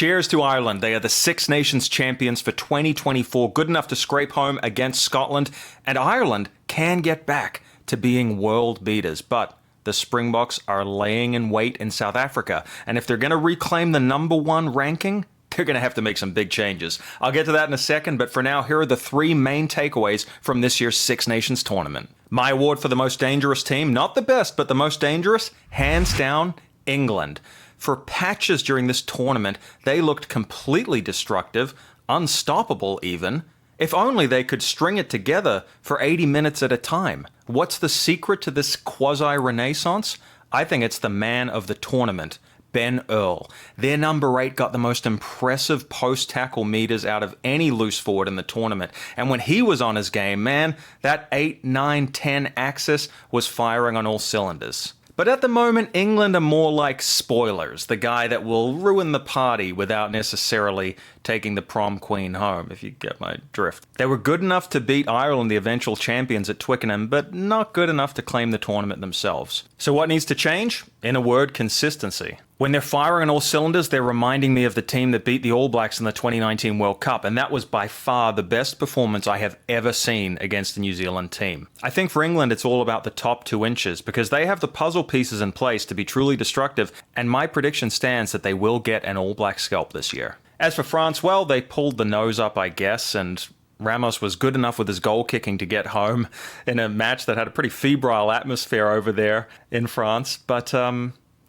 Cheers to Ireland. They are the Six Nations champions for 2024, good enough to scrape home against Scotland, and Ireland can get back to being world beaters, but the Springboks are laying in wait in South Africa, and if they're going to reclaim the #1 ranking, they're going to have to make some big changes. I'll get to that in a second, but for now, here are the three main takeaways from this year's Six Nations tournament. My award for the most dangerous team, not the best, but the most dangerous, hands down, England. For patches during this tournament, they looked completely destructive, unstoppable even. If only they could string it together for 80 minutes at a time. What's the secret to this quasi-renaissance? I think it's the man of the tournament, Ben Earl. Their number 8 got the most impressive post-tackle meters out of any loose forward in the tournament. And when he was on his game, man, that 8, 9, 10 axis was firing on all cylinders. But at the moment, England are more like spoilers, the guy that will ruin the party without necessarily taking the prom queen home, if you get my drift. They were good enough to beat Ireland, the eventual champions at Twickenham, but not good enough to claim the tournament themselves. So what needs to change? In a word, consistency. When they're firing on all cylinders, they're reminding me of the team that beat the All Blacks in the 2019 World Cup, and that was by far the best performance I have ever seen against the New Zealand team. I think for England, it's all about the top 2 inches, because they have the puzzle pieces in place to be truly destructive, and my prediction stands that they will get an All Black scalp this year. As for France, well, they pulled the nose up, I guess, and Ramos was good enough with his goal kicking to get home in a match that had a pretty febrile atmosphere over there in France. But,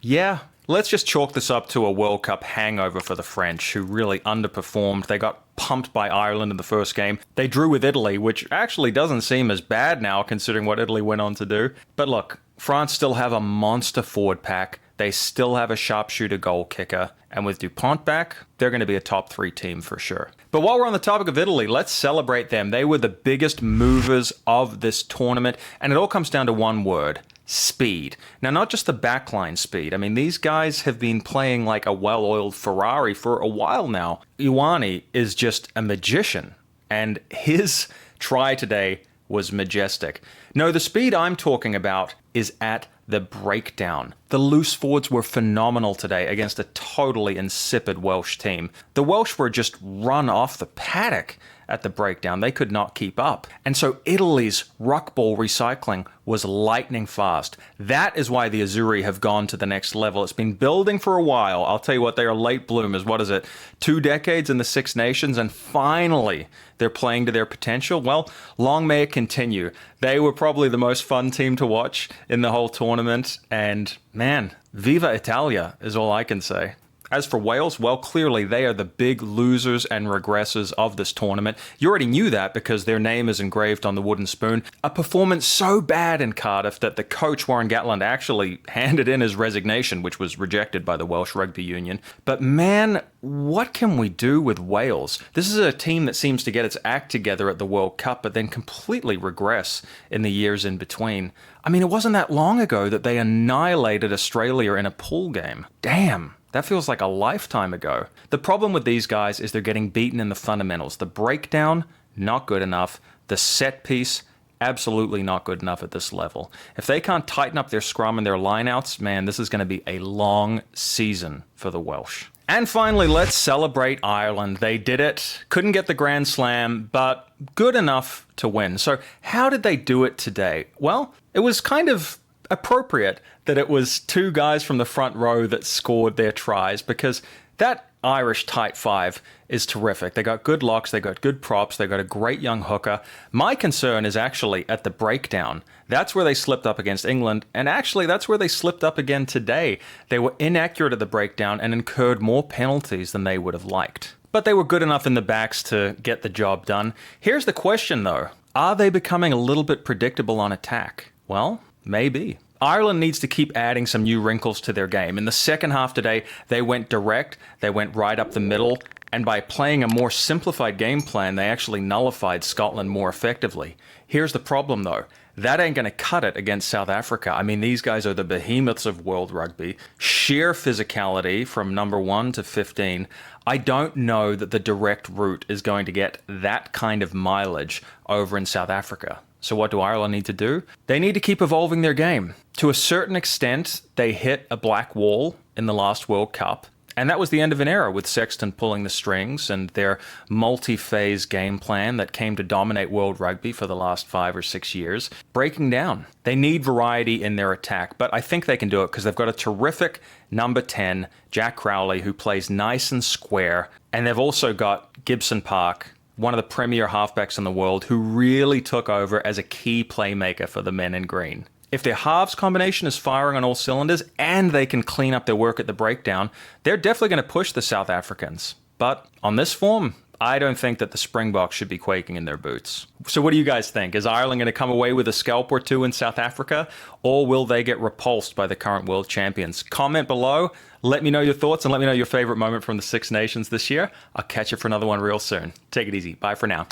yeah, let's just chalk this up to a World Cup hangover for the French, who really underperformed. They got pumped by Ireland in the first game. They drew with Italy, which actually doesn't seem as bad now, considering what Italy went on to do. But look, France still have a monster forward pack. They still have a sharpshooter goal kicker. And with Dupont back, they're going to be a top 3 team for sure. But while we're on the topic of Italy, let's celebrate them. They were the biggest movers of this tournament. And it all comes down to one word: speed. Now, not just the backline speed. I mean, these guys have been playing like a well-oiled Ferrari for a while now. Ioane is just a magician. And his try today was majestic. No, the speed I'm talking about is at the breakdown. The loose forwards were phenomenal today against a totally insipid Welsh team. The Welsh were just run off the paddock at the breakdown. They could not keep up. And so Italy's ruck ball recycling was lightning fast. That is why the Azzurri have gone to the next level. It's been building for a while. I'll tell you what, they are late bloomers. What is it? 2 decades in the Six Nations, and finally they're playing to their potential. Well, long may it continue. They were probably the most fun team to watch in the whole tournament. And man, Viva Italia is all I can say. As for Wales, well, clearly they are the big losers and regressors of this tournament. You already knew that because their name is engraved on the wooden spoon. A performance so bad in Cardiff that the coach, Warren Gatland, actually handed in his resignation, which was rejected by the Welsh Rugby Union. But man, what can we do with Wales? This is a team that seems to get its act together at the World Cup, but then completely regress in the years in between. I mean, it wasn't that long ago that they annihilated Australia in a pool game. Damn. That feels like a lifetime ago. The problem with these guys is they're getting beaten in the fundamentals. The breakdown, not good enough. The set piece, absolutely not good enough at this level. If they can't tighten up their scrum and their lineouts, man, this is going to be a long season for the Welsh. And finally, let's celebrate Ireland. They did it. Couldn't get the Grand Slam, but good enough to win. So how did they do it today? Well, it was kind of appropriate that it was 2 guys from the front row that scored their tries, because that Irish tight 5 is terrific. They got good locks, they got good props, they got a great young hooker. My concern is actually at the breakdown. That's where they slipped up against England, and actually that's where they slipped up again today. They were inaccurate at the breakdown and incurred more penalties than they would have liked. But they were good enough in the backs to get the job done. Here's the question though. Are they becoming a little bit predictable on attack? Well, maybe. Ireland needs to keep adding some new wrinkles to their game. In the second half today, they went direct, they went right up the middle, and by playing a more simplified game plan, they actually nullified Scotland more effectively. Here's the problem though. That ain't going to cut it against South Africa. I mean, these guys are the behemoths of world rugby. Sheer physicality from number 1 to 15. I don't know that the direct route is going to get that kind of mileage over in South Africa. So what do Ireland need to do? They need to keep evolving their game. To a certain extent, they hit a black wall in the last World Cup, And that was the end of an era with Sexton pulling the strings and their multi-phase game plan that came to dominate world rugby for the last 5 or 6 years, breaking down. They need variety in their attack, but I think they can do it because they've got a terrific number 10, Jack Crowley, who plays nice and square. And they've also got Gibson Park, one of the premier halfbacks in the world, who really took over as a key playmaker for the men in green. If their halves combination is firing on all cylinders and they can clean up their work at the breakdown, they're definitely going to push the South Africans. But on this form, I don't think that the Springboks should be quaking in their boots. So what do you guys think? Is Ireland going to come away with a scalp or two in South Africa, or will they get repulsed by the current world champions? Comment below. Let me know your thoughts and let me know your favorite moment from the Six Nations this year. I'll catch you for another one real soon. Take it easy. Bye for now.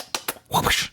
Whoosh.